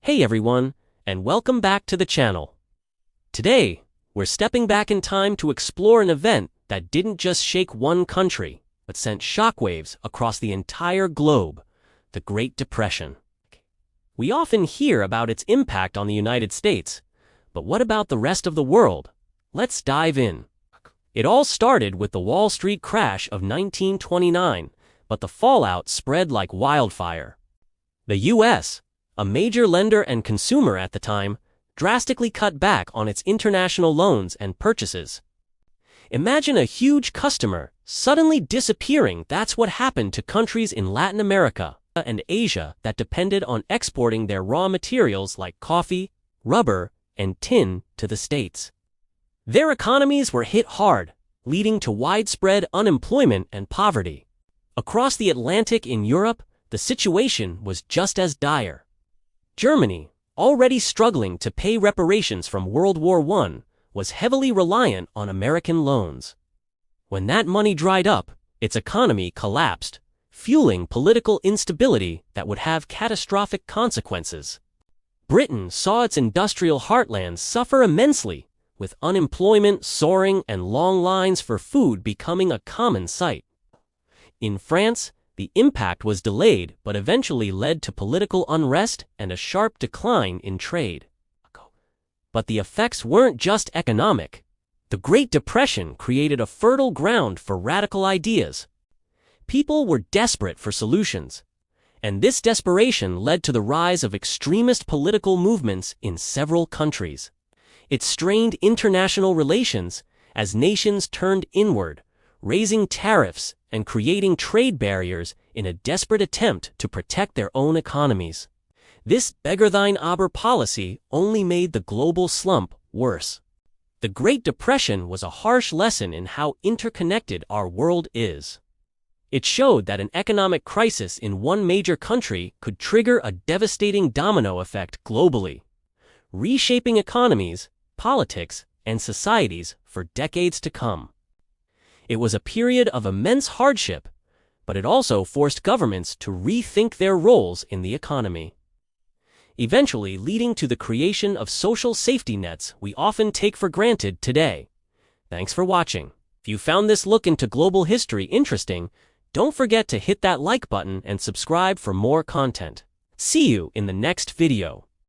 Hey everyone, and welcome back to the channel. Today, we're stepping back in time to explore an event that didn't just shake one country, but sent shockwaves across the entire globe, the Great Depression. We often hear about its impact on the United States, but what about the rest of the world? Let's dive in. It all started with the Wall Street crash of 1929, but the fallout spread like wildfire. The U.S., a major lender and consumer at the time, drastically cut back on its international loans and purchases. Imagine a huge customer suddenly disappearing. That's what happened to countries in Latin America and Asia that depended on exporting their raw materials like coffee, rubber, and tin to the States. Their economies were hit hard, leading to widespread unemployment and poverty. Across the Atlantic in Europe, the situation was just as dire. Germany, already struggling to pay reparations from World War I, was heavily reliant on American loans. When that money dried up, its economy collapsed, fueling political instability that would have catastrophic consequences. Britain saw its industrial heartland suffer immensely, with unemployment soaring and long lines for food becoming a common sight. In France, the impact was delayed but eventually led to political unrest and a sharp decline in trade. But the effects weren't just economic. The Great Depression created a fertile ground for radical ideas. People were desperate for solutions, and this desperation led to the rise of extremist political movements in several countries. It strained international relations as nations turned inward, raising tariffs and creating trade barriers in a desperate attempt to protect their own economies. This beggar thine aber policy only made the global slump worse. The Great Depression was a harsh lesson in how interconnected our world is. It showed that an economic crisis in one major country could trigger a devastating domino effect globally, reshaping economies, politics, and societies for decades to come. It was a period of immense hardship, but it also forced governments to rethink their roles in the economy, eventually leading to the creation of social safety nets we often take for granted today. Thanks for watching. If you found this look into global history interesting, don't forget to hit that like button and subscribe for more content. See you in the next video.